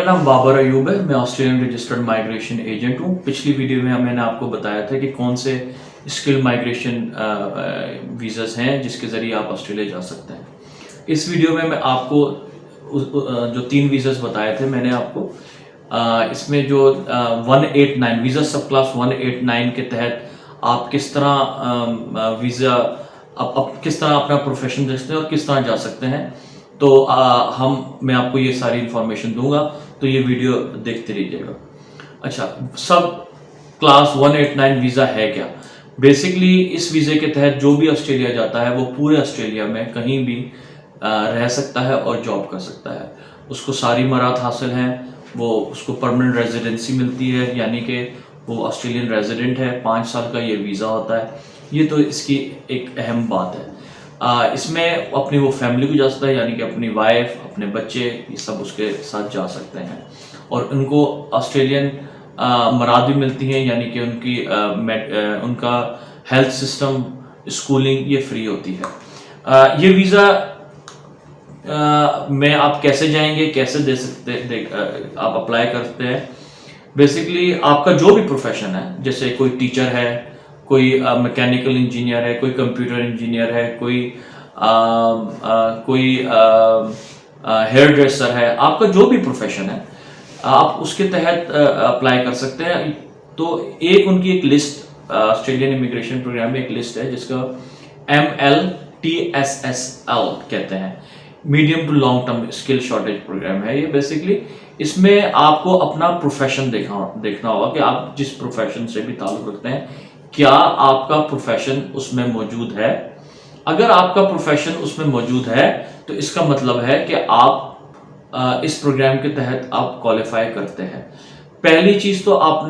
नाम बाबर अयूब है। मैं ऑस्ट्रेलियन रजिस्टर्ड माइग्रेशन एजेंट हूँ। पिछली वीडियो में मैंने आपको बताया था कि कौन से स्किल माइग्रेशन वीज़ास हैं जिसके ज़रिए आप ऑस्ट्रेलिया जा सकते हैं। इस वीडियो में मैं आपको जो 3 वीज़ास बताए थे मैंने आपको इसमें जो 189 वीज़ा सब क्लास 189 के तहत आप किस तरह वीज़ा आप किस तरह अपना प्रोफेशन दे सकते हैं और किस तरह जा सकते हैं। तो मैं आपको ये सारी इन्फॉर्मेशन दूंगा, तो ये वीडियो देखते रहिएगा। अच्छा, सब क्लास 189 वीज़ा है क्या? बेसिकली इस वीज़े के तहत जो भी ऑस्ट्रेलिया जाता है वो पूरे ऑस्ट्रेलिया में कहीं भी रह सकता है और जॉब कर सकता है। उसको सारी मराहत हासिल हैं, वो उसको परमानेंट रेजिडेंसी मिलती है, यानी कि वो ऑस्ट्रेलियन रेजिडेंट है। 5 साल का ये वीज़ा होता है। ये तो इसकी एक अहम बात है। इसमें अपनी वो फैमिली को जा सकता है, यानी कि अपनी वाइफ, अपने बच्चे, ये सब उसके साथ जा सकते हैं और उनको ऑस्ट्रेलियन मराहत भी मिलती हैं, यानी कि उनका हेल्थ सिस्टम, स्कूलिंग ये फ्री होती है। ये वीज़ा में आप कैसे जाएंगे, कैसे दे सकते आप अप्लाई करते हैं। बेसिकली आपका जो भी प्रोफेशन है, जैसे कोई टीचर है, कोई मैकेनिकल इंजीनियर है, कोई कंप्यूटर इंजीनियर है, कोई हेयर ड्रेसर है, आपका जो भी प्रोफेशन है आप उसके तहत अप्लाई कर सकते हैं। तो उनकी एक लिस्ट ऑस्ट्रेलियन इमिग्रेशन प्रोग्राम में एक लिस्ट है जिसका MLTSSL कहते हैं, medium to long term skill shortage programme है ये। बेसिकली इसमें आपको अपना प्रोफेशन देखना होगा कि आप जिस प्रोफेशन से भी ताल्लुक रखते हैं, क्या आपका प्रोफेशन उसमें मौजूद है। अगर आपका प्रोफेशन उसमें मौजूद है तो इसका मतलब है कि आप इस प्रोग्राम के तहत आप क्वालिफाई करते हैं। पहली चीज तो आप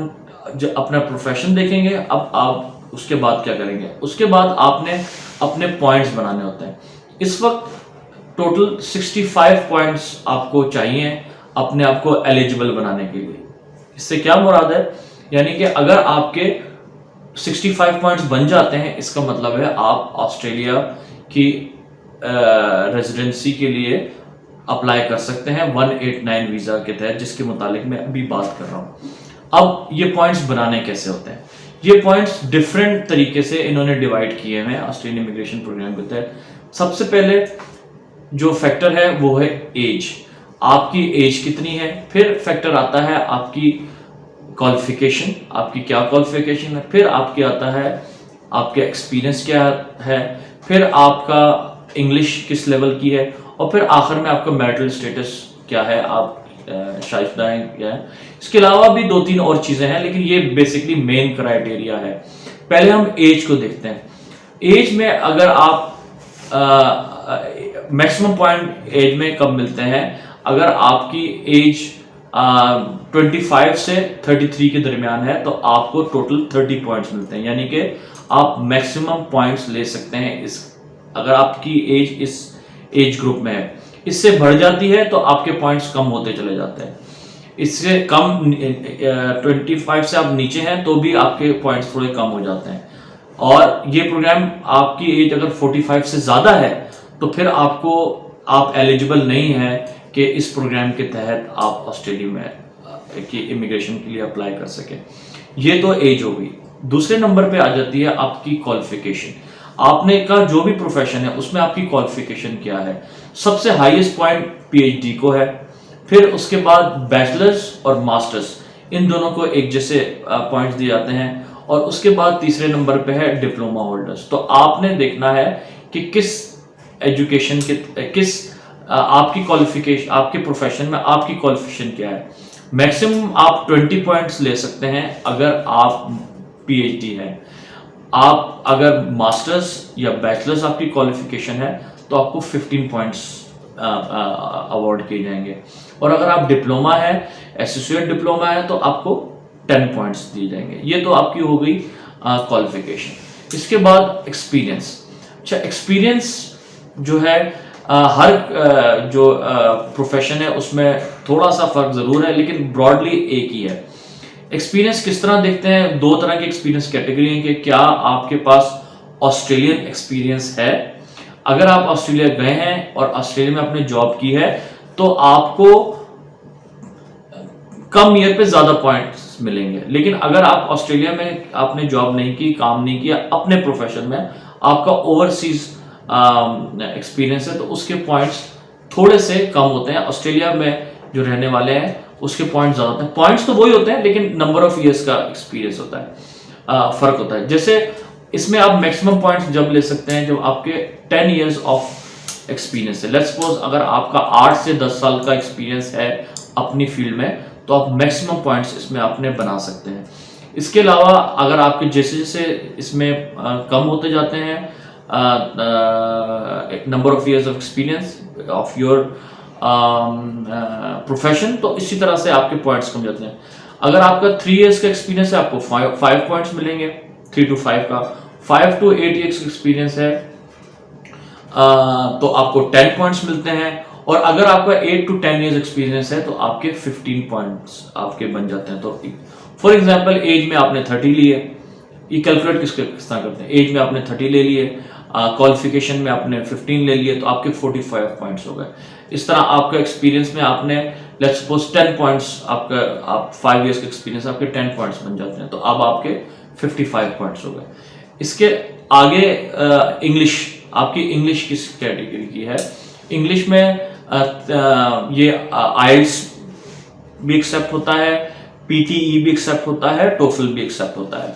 अपना प्रोफेशन देखेंगे। अब आप उसके बाद क्या करेंगे, उसके बाद आपने अपने पॉइंट्स बनाने होते हैं। इस वक्त टोटल 65 पॉइंट्स आपको चाहिए अपने आप को एलिजिबल बनाने के लिए। इससे क्या मुराद है, यानी कि अगर आपके 65 पॉइंट्स बन जाते हैं, इसका मतलब है आप ऑस्ट्रेलिया की रेजिडेंसी के लिए अप्लाई कर सकते हैं 189 वीज़ा के तहत, जिसके मुतालिक मैं अभी बात कर रहा हूं। अब ये पॉइंट्स बनाने कैसे होते हैं? ये पॉइंट्स डिफरेंट तरीके से इन्होंने डिवाइड किए हैं ऑस्ट्रेलियन इमिग्रेशन प्रोग्राम के तहत। सबसे पहले जो फैक्टर है वो है एज। आपकी एज कितनी है। फिर फैक्टर आता है आपकी क्वालिफिकेशन, आपकी क्या क्वालिफिकेशन है। फिर आपके आता है आपका एक्सपीरियंस क्या है। फिर आपका इंग्लिश किस लेवल की है। और फिर आखिर में आपका मैरिटल स्टेटस क्या है, आप शादीशुदा हैं क्या है। इसके अलावा भी 2-3 और चीज़ें हैं, लेकिन ये बेसिकली मेन क्राइटेरिया है। पहले हम एज को देखते हैं। एज में अगर आप मैक्सिमम पॉइंट एज में कब मिलते हैं, अगर आपकी एज 25 से 33 के दरमियान है तो आपको टोटल 30 पॉइंट्स मिलते हैं, यानी कि आप मैक्सिमम पॉइंट्स ले सकते हैं अगर आपकी एज इस एज ग्रुप में है। इससे बढ़ जाती है तो आपके पॉइंट्स कम होते चले जाते हैं। इससे कम 25 से आप नीचे हैं तो भी आपके पॉइंट्स थोड़े कम हो जाते हैं। और ये प्रोग्राम आपकी एज अगर 45 से ज़्यादा है तो फिर आप एलिजिबल नहीं है कि इस प्रोग्राम के तहत आप ऑस्ट्रेलिया में की इमिग्रेशन के लिए अप्लाई कर सकें। ये तो एज हो गई। दूसरे नंबर पे आ जाती है आपकी क्वालिफिकेशन। आपने का जो भी प्रोफेशन है उसमें आपकी क्वालिफिकेशन क्या है। सबसे हाईएस्ट पॉइंट PhD को है। फिर उसके बाद बैचलर्स और मास्टर्स, इन दोनों को एक जैसे पॉइंट्स दिए जाते हैं। और उसके बाद तीसरे नंबर पे है डिप्लोमा होल्डर्स। तो आपने देखना है कि किस एजुकेशन के आपकी क्वालिफिकेशन, आपके प्रोफेशन में आपकी क्वालिफिकेशन क्या है। मैक्सिमम आप 20 पॉइंट्स ले सकते हैं अगर आप PhD हैं। आप अगर मास्टर्स या बैचलर्स आपकी क्वालिफिकेशन है तो आपको 15 पॉइंट्स अवार्ड किए जाएंगे। और अगर आप डिप्लोमा है, एसोसिएट डिप्लोमा है, तो आपको 10 पॉइंट्स दिए जाएंगे। ये तो आपकी हो गई क्वालिफिकेशन। इसके बाद एक्सपीरियंस। अच्छा, एक्सपीरियंस जो है हर जो प्रोफेशन है उसमें थोड़ा सा फर्क ज़रूर है, लेकिन ब्रॉडली एक ही है। एक्सपीरियंस किस तरह देखते हैं? 2 तरह की एक्सपीरियंस कैटेगरी है कि क्या आपके पास ऑस्ट्रेलियन एक्सपीरियंस है। अगर आप ऑस्ट्रेलिया गए हैं और ऑस्ट्रेलिया में आपने जॉब की है तो आपको कम ईयर पे ज्यादा पॉइंट्स मिलेंगे। लेकिन अगर आप ऑस्ट्रेलिया में आपने जॉब नहीं की, काम नहीं किया अपने प्रोफेशन में, आपका ओवरसीज एक्सपीरियंस है, तो उसके पॉइंट्स थोड़े से कम होते हैं। ऑस्ट्रेलिया में जो रहने वाले हैं उसके पॉइंट्स ज्यादा होते हैं। पॉइंट्स तो वही होते हैं लेकिन नंबर ऑफ ईयर्स का एक्सपीरियंस होता है, फर्क होता है। जैसे इसमें आप मैक्सिमम पॉइंट्स जब ले सकते हैं जब आपके 10 इयर्स ऑफ एक्सपीरियंस है। लेट्स सपोज अगर आपका 8 से 10 साल का एक्सपीरियंस है अपनी फील्ड में, तो आप मैक्सिमम पॉइंट्स इसमें अपने बना सकते हैं। इसके अलावा अगर आपके जैसे जैसे इसमें कम होते जाते हैं number of years of experience of your profession, तो इसी तरह से आपके पॉइंट्स कम जाते हैं। अगर आपका 3 इयर्स का एक्सपीरियंस है आपको 5 पॉइंट्स मिलेंगे, 3 to 5 का। 5 to 8 इयर्स का एक्सपीरियंस है तो आपको 10 पॉइंट्स मिलते हैं। और अगर आपका 8 to 10 इयर्स एक्सपीरियंस है तो आपके 15 पॉइंट्स आपके बन जाते हैं। तो फॉर एग्जांपल एज में आपने 30 लिए, ये कैलकुलेट किस तरह करते हैं, एज में आपने 30 ले लिए, क्वालिफिकेशन में आपने 15 ले लिए, तो आपके 45 पॉइंट्स हो गए। इस तरह आपका एक्सपीरियंस में आपने लेट्स सपोज 10 पॉइंट्स, आपका आप 5 इयर्स का एक्सपीरियंस आपके 10 पॉइंट्स बन जाते हैं, तो अब आपके 55 पॉइंट्स हो गए। इसके आगे इंग्लिश, आपकी इंग्लिश किस कैटेगरी की है? इंग्लिश में ये आइल्स भी एक्सेप्ट होता है, पीटीई भी एक्सेप्ट होता है, टोफल भी एक्सेप्ट होता है।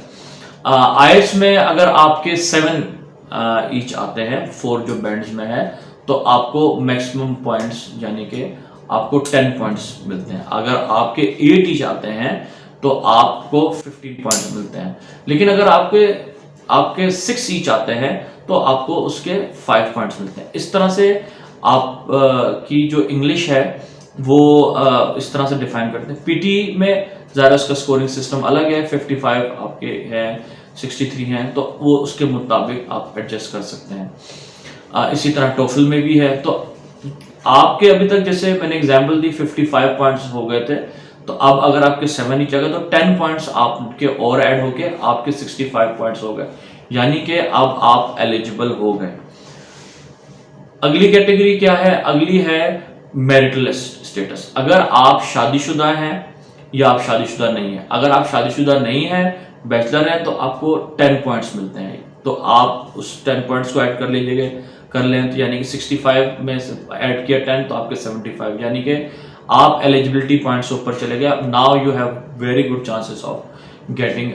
आइल्स में अगर आपके 7 ईच आते हैं, 4 जो बैंड्स में है, तो आपको मैक्सिमम पॉइंट्स यानी कि आपको 10 पॉइंट्स मिलते हैं। अगर आपके 8 ईच आते हैं तो आपको 15 पॉइंट्स मिलते हैं। लेकिन अगर आपके 6 ईच आते हैं तो आपको उसके 5 पॉइंट्स मिलते हैं। इस तरह से आप की जो इंग्लिश है वो इस तरह से डिफाइन करते हैं। पीटी में ज़्यादा उसका स्कोरिंग सिस्टम अलग है, 55 आपके हैं, 63 हैं, तो वो उसके मुताबिक आप एडजस्ट कर सकते हैं। इसी तरह टोफल में भी है। तो आपके अभी तक जैसे मैंने एग्जांपल दी 55 पॉइंट्स हो गए थे, तो अब अगर आपके 7 ही जगह तो 10 पॉइंट्स आपके और ऐड होके आपके 65 पॉइंट्स हो गए, यानी कि अब आप एलिजिबल हो गए। अगली कैटेगरी क्या है? अगली है मैरिटल स्टेटस। अगर आप शादीशुदा हैं या आप शादीशुदा नहीं है। अगर आप शादीशुदा नहीं है, बैचलर हैं, तो आपको 10 पॉइंट्स मिलते हैं। तो आप उस 10 पॉइंट्स को ऐड कर लीजिएगा, कर लें तो यानी कि 65 में ऐड किया 10 तो आपके 75, यानी कि आप एलिजिबिलिटी पॉइंट्स ऊपर चले गए। Now you have very good chances of getting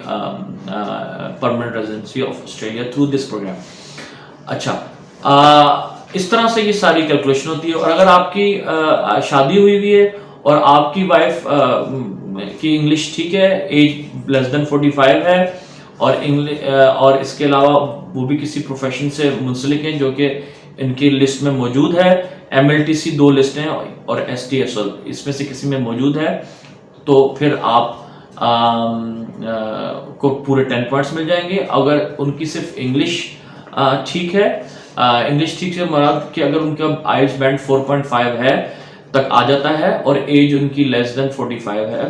permanent residency of Australia through this programme. अच्छा, इस तरह से ये सारी कैलकुलेशन होती है। और अगर आपकी शादी हुई हुई है और आपकी वाइफ की इंग्लिश ठीक है, एज लेस देन 45 है, और इसके अलावा वो भी किसी प्रोफेशन से मुंसलिक हैं जो कि इनकी लिस्ट में मौजूद है। MLTC 2 लिस्ट हैं और STSL इसमें से किसी में मौजूद है, तो फिर आप को पूरे 10 पॉइंट्स मिल जाएंगे। अगर उनकी सिर्फ इंग्लिश ठीक है, इंग्लिश ठीक से मराद कि अगर उनका IELTS बैंड 4.5 है तक आ जाता है और एज उनकी लेस देन 45 है,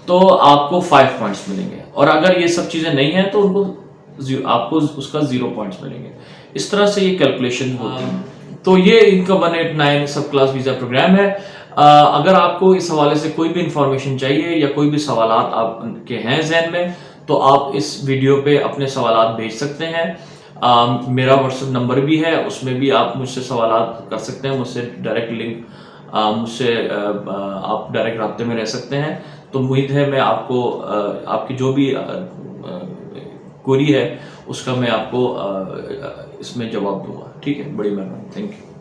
तो आपको 5 पॉइंट्स मिलेंगे। और अगर ये सब चीज़ें नहीं हैं तो आपको उसका 0 पॉइंट्स मिलेंगे। इस तरह से ये कैलकुलेशन होती है। तो ये इनका 189 सब क्लास वीज़ा प्रोग्राम है। अगर आपको इस हवाले से कोई भी इंफॉर्मेशन चाहिए या कोई भी सवालात आपके हैं जहन में, तो आप इस वीडियो पे अपने सवालात भेज सकते हैं। मेरा व्हाट्सएप नंबर भी है, उसमें भी आप मुझसे सवालात कर सकते हैं। मुझसे डायरेक्ट लिंक मुझसे आप डायरेक्ट राब्ते में रह सकते हैं। तो उम्मीद है मैं आपको आपकी जो भी क्वेरी है उसका मैं आपको इसमें जवाब दूंगा। ठीक है, बड़ी मेहरबानी, थैंक यू।